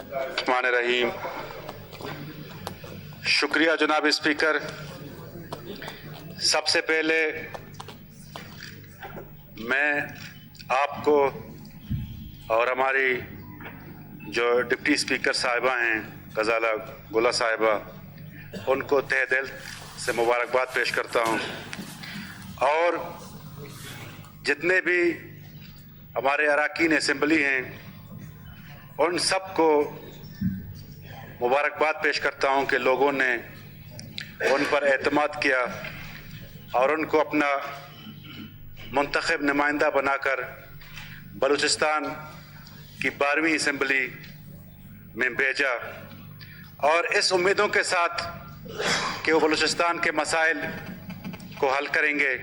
الرحمن الرحیم. شکریہ جناب اسپیکر. سب سے پہلے میں آپ کو اور ہماری جو ڈپٹی اسپیکر صاحبہ ہیں غزالہ گلہ صاحبہ ان کو تہ دل سے مبارکباد پیش کرتا ہوں، اور جتنے بھی ہمارے اراکین اسمبلی ہیں ان سب کو مبارکباد پیش کرتا ہوں کہ لوگوں نے ان پر اعتماد کیا اور ان کو اپنا منتخب نمائندہ بنا کر بلوچستان کی 12ویں اسمبلی میں بھیجا، اور اس امیدوں کے ساتھ کہ وہ بلوچستان کے مسائل کو حل کریں گے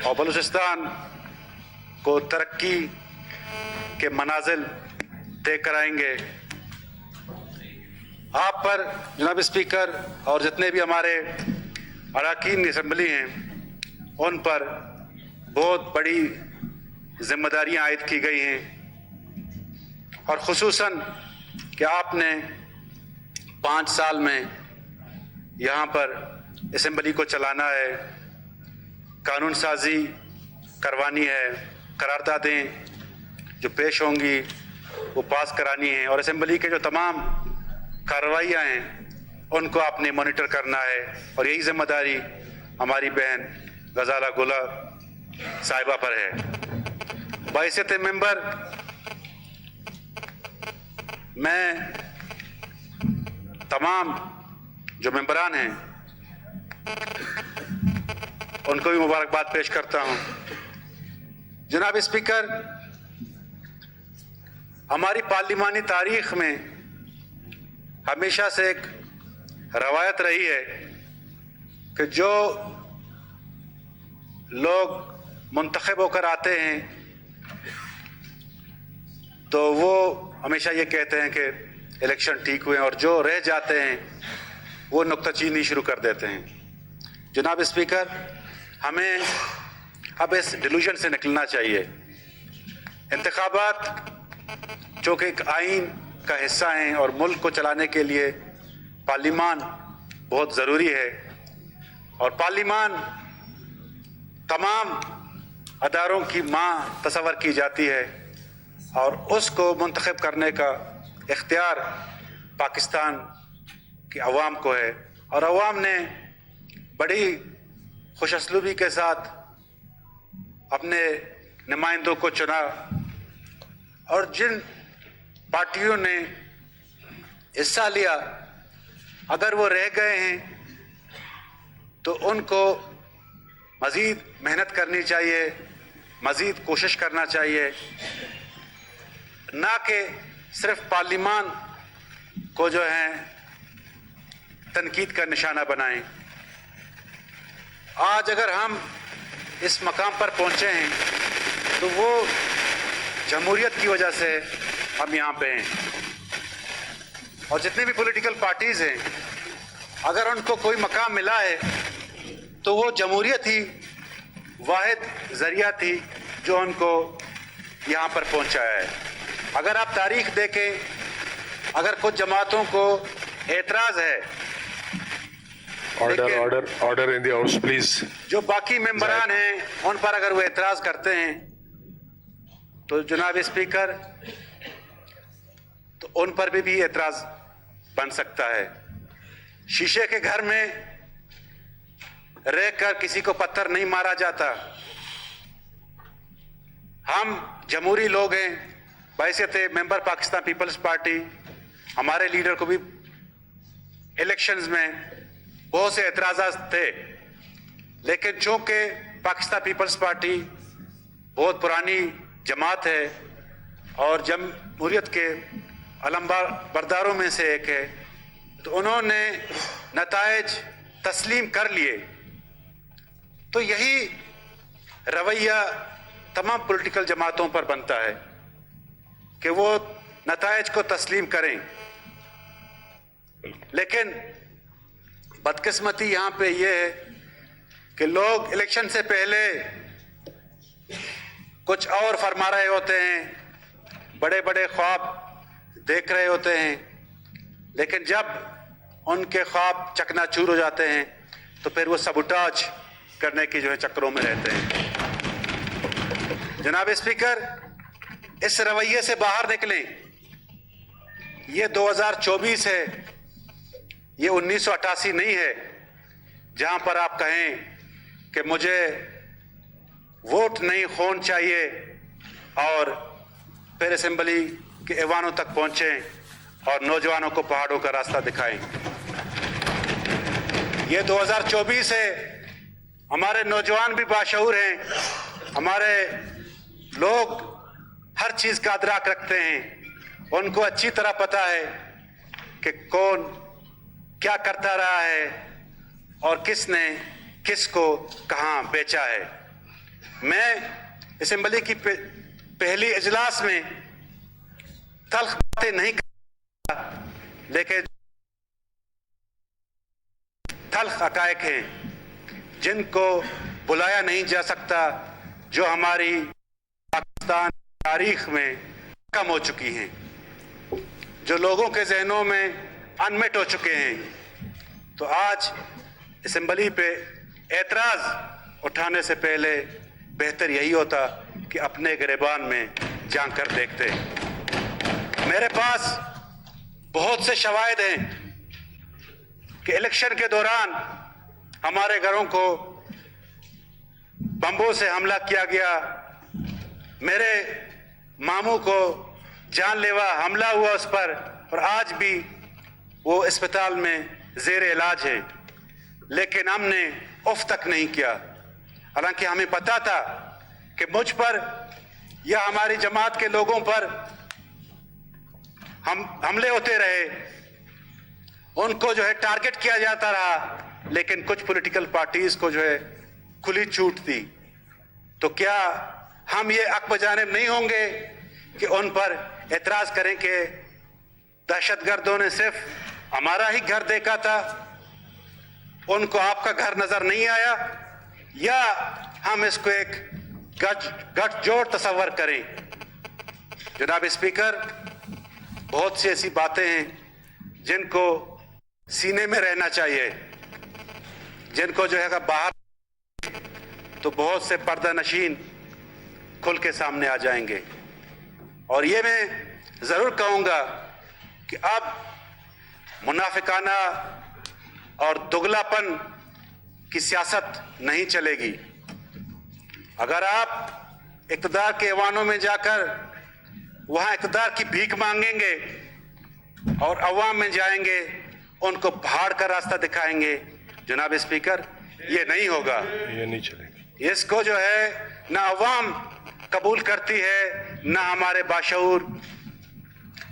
اور بلوچستان کو ترقی کے منازل طے کرائیں گے. آپ پر جناب اسپیکر اور جتنے بھی ہمارے اراکین اسمبلی ہیں ان پر بہت بڑی ذمہ داریاں عائد کی گئی ہیں، اور خصوصاً کہ آپ نے 5 سال میں یہاں پر اسمبلی کو چلانا ہے، قانون سازی کروانی ہے، قراردادیں جو پیش ہوں گی وہ پاس کرانی ہیں، اور اسمبلی کے جو تمام کارروائیاں ہیں ان کو آپ نے مانیٹر کرنا ہے، اور یہی ذمہ داری ہماری بہن غزالہ گلہ صاحبہ پر ہے. بحیثیت ممبر میں تمام جو ممبران ہیں ان کو بھی مبارکباد پیش کرتا ہوں. جناب اسپیکر، ہماری پارلیمانی تاریخ میں ہمیشہ سے ایک روایت رہی ہے کہ جو لوگ منتخب ہو کر آتے ہیں تو وہ ہمیشہ یہ کہتے ہیں کہ الیکشن ٹھیک ہوئے ہیں، اور جو رہ جاتے ہیں وہ نکتہ چینی شروع کر دیتے ہیں. جناب اسپیکر، ہمیں اب اس ڈیلوژن سے نکلنا چاہیے. انتخابات چونکہ ایک آئین کا حصہ ہیں اور ملک کو چلانے کے لیے پارلیمان بہت ضروری ہے، اور پارلیمان تمام اداروں کی ماں تصور کی جاتی ہے، اور اس کو منتخب کرنے کا اختیار پاکستان کی عوام کو ہے، اور عوام نے بڑی خوش اسلوبی کے ساتھ اپنے نمائندوں کو چنا، اور جن پارٹیوں نے حصہ لیا اگر وہ رہ گئے ہیں تو ان کو مزید محنت کرنی چاہیے، مزید کوشش کرنا چاہیے، نہ کہ صرف پارلیمان کو جو ہے تنقید کا نشانہ بنائیں. آج اگر ہم اس مقام پر پہنچے ہیں تو وہ جمہوریت کی وجہ سے ہم یہاں پہ ہیں، اور جتنے بھی پولیٹیکل پارٹیز ہیں اگر ان کو کوئی مقام ملا ہے تو وہ جمہوریت ہی واحد ذریعہ تھی جو ان کو یہاں پر پہنچایا ہے. اگر آپ تاریخ دیکھیں، اگر کچھ جماعتوں کو اعتراض ہے، order in the house please, جو باقی ممبران ہیں ان پر اگر وہ اعتراض کرتے ہیں تو جناب اسپیکر تو ان پر بھی اعتراض بن سکتا ہے. شیشے کے گھر میں رہ کر کسی کو پتھر نہیں مارا جاتا. ہم جمہوری لوگ ہیں، بحیثیت ممبر پاکستان پیپلز پارٹی ہمارے لیڈر کو بھی الیکشنز میں بہت سے اعتراضات تھے، لیکن چونکہ پاکستان پیپلز پارٹی بہت پرانی جماعت ہے اور جمہوریت کے علم برداروں میں سے ایک ہے، تو انہوں نے نتائج تسلیم کر لیے. تو یہی رویہ تمام پولیٹیکل جماعتوں پر بنتا ہے کہ وہ نتائج کو تسلیم کریں. لیکن بدقسمتی یہاں پہ یہ ہے کہ لوگ الیکشن سے پہلے کچھ اور فرما رہے ہوتے ہیں، بڑے بڑے خواب دیکھ رہے ہوتے ہیں، لیکن جب ان کے خواب چکنا چور ہو جاتے ہیں تو پھر وہ سبوٹاج کرنے کی چکروں میں رہتے ہیں۔ جناب اسپیکر، اس رویے سے باہر نکلیں۔ یہ 2024 ہے، یہ 1988 نہیں ہے جہاں پر آپ کہیں کہ مجھے ووٹ نہیں خون چاہیے اور پھر اسمبلی کے ایوانوں تک پہنچیں اور نوجوانوں کو پہاڑوں کا راستہ دکھائیں۔ یہ 2024 ہے، ہمارے نوجوان بھی باشعور ہیں، ہمارے لوگ ہر چیز کا ادراک رکھتے ہیں، ان کو اچھی طرح پتہ ہے کہ کون کیا کرتا رہا ہے اور کس نے کس کو کہاں بیچا ہے۔ میں اسمبلی کی پہلی اجلاس میں تلخ باتیں نہیں کرتا، لیکن تلخ حقائق ہیں جن کو بلایا نہیں جا سکتا، جو ہماری پاکستان تاریخ میں کم ہو چکی ہیں، جو لوگوں کے ذہنوں میں انمٹ ہو چکے ہیں۔ تو آج اسمبلی پہ اعتراض اٹھانے سے پہلے بہتر یہی ہوتا کہ اپنے گریبان میں جھانک کر دیکھتے۔ میرے پاس بہت سے شواہد ہیں کہ الیکشن کے دوران ہمارے گھروں کو بمبوں سے حملہ کیا گیا، میرے ماموں کو جان لیوا حملہ ہوا اس پر، اور آج بھی وہ اسپتال میں زیر علاج ہے، لیکن ہم نے اف تک نہیں کیا، حالانکہ ہمیں پتا تھا کہ مجھ پر یا ہماری جماعت کے لوگوں پر ہم حملے ہوتے رہے، ان کو ٹارگٹ کیا جاتا رہا، لیکن کچھ پولیٹیکل پارٹیز کو کھلی چھوٹ دی۔ تو کیا ہم یہ حق بجانب نہیں ہوں گے کہ ان پر اعتراض کریں کہ دہشت گردوں نے صرف ہمارا ہی گھر دیکھا تھا، ان کو آپ کا گھر نظر نہیں آیا؟ یا ہم اس کو ایک گٹھ جوڑ تصور کریں؟ جناب اسپیکر، بہت سی ایسی باتیں ہیں جن کو سینے میں رہنا چاہیے، جن کو باہر تو بہت سے پردہ نشین کھل کے سامنے آ جائیں گے۔ اور یہ میں ضرور کہوں گا کہ اب منافقانہ اور دگلا پن کی سیاست نہیں چلے گی۔ اگر آپ اقتدار کے ایوانوں میں جا کر وہاں اقتدار کی بھیک مانگیں گے اور عوام میں جائیں گے، ان کو پہاڑ کا راستہ دکھائیں گے، جناب اسپیکر، یہ نہیں ہوگا، یہ نہیں چلے گی۔ اس کو نہ عوام قبول کرتی ہے، نہ ہمارے باشعور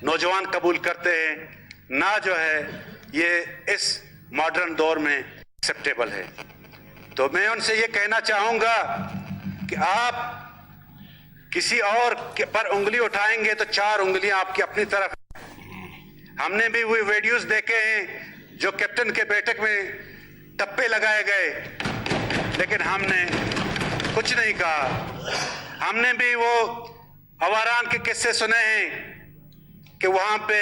نوجوان قبول کرتے ہیں، نہ یہ اس ماڈرن دور میں ایکسیپٹیبل ہے۔ تو میں ان سے یہ کہنا چاہوں گا کہ آپ کسی اور پر انگلی اٹھائیں گے تو 4 انگلیاں آپ کی اپنی طرف۔ ہم نے بھی وہی ویڈیوز دیکھے ہیں جو کیپٹن کے بیٹھک میں ٹپے لگائے گئے، لیکن ہم نے کچھ نہیں کہا۔ ہم نے بھی وہ اواران کے قصے سنے ہیں کہ وہاں پہ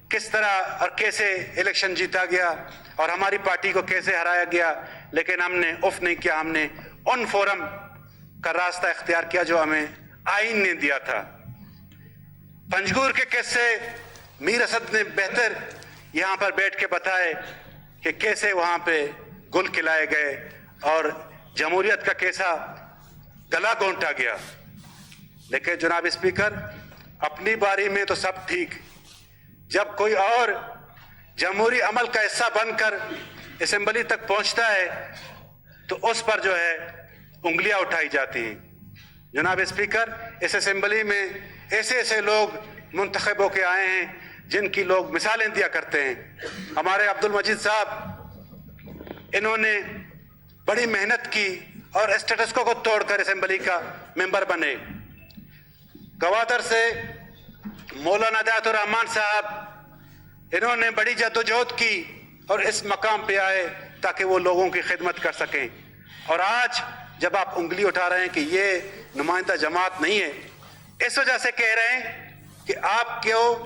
کس طرح اور کیسے الیکشن جیتا گیا اور ہماری پارٹی کو کیسے ہرایا گیا، لیکن ہم نے اف نہیں کیا، ہم نے ان فورم کا راستہ اختیار کیا جو ہمیں آئین نے دیا تھا۔ پنجگور کے قصے میر اسد نے بہتر یہاں پر بیٹھ کے بتائے کہ کیسے وہاں پہ گل کھلائے گئے اور جمہوریت کا کیسا گلا گھونٹا گیا۔ لیکن جناب اسپیکر، اپنی باری میں تو سب ٹھیک، جب کوئی اور جمہوری عمل کا حصہ بن کر اسمبلی تک پہنچتا ہے تو اس پر انگلیاں اٹھائی جاتی ہیں۔ جناب اسپیکر، اس اسمبلی میں ایسے ایسے لوگ منتخب ہو کے آئے ہیں جن کی لوگ مثالیں دیا کرتے ہیں۔ ہمارے عبد المجید صاحب، انہوں نے بڑی محنت کی اور اسٹیٹس کو توڑ کر اسمبلی کا ممبر بنے۔ گوادر سے مولانا ہدایت الرحمان صاحب، انہوں نے بڑی جدوجہد کی اور اس مقام پہ آئے تاکہ وہ لوگوں کی خدمت کر سکیں۔ اور آج جب آپ انگلی اٹھا رہے ہیں کہ یہ نمائندہ جماعت نہیں ہے، اس وجہ سے کہہ رہے ہیں کہ آپ کو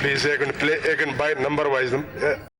Please, again by number wise.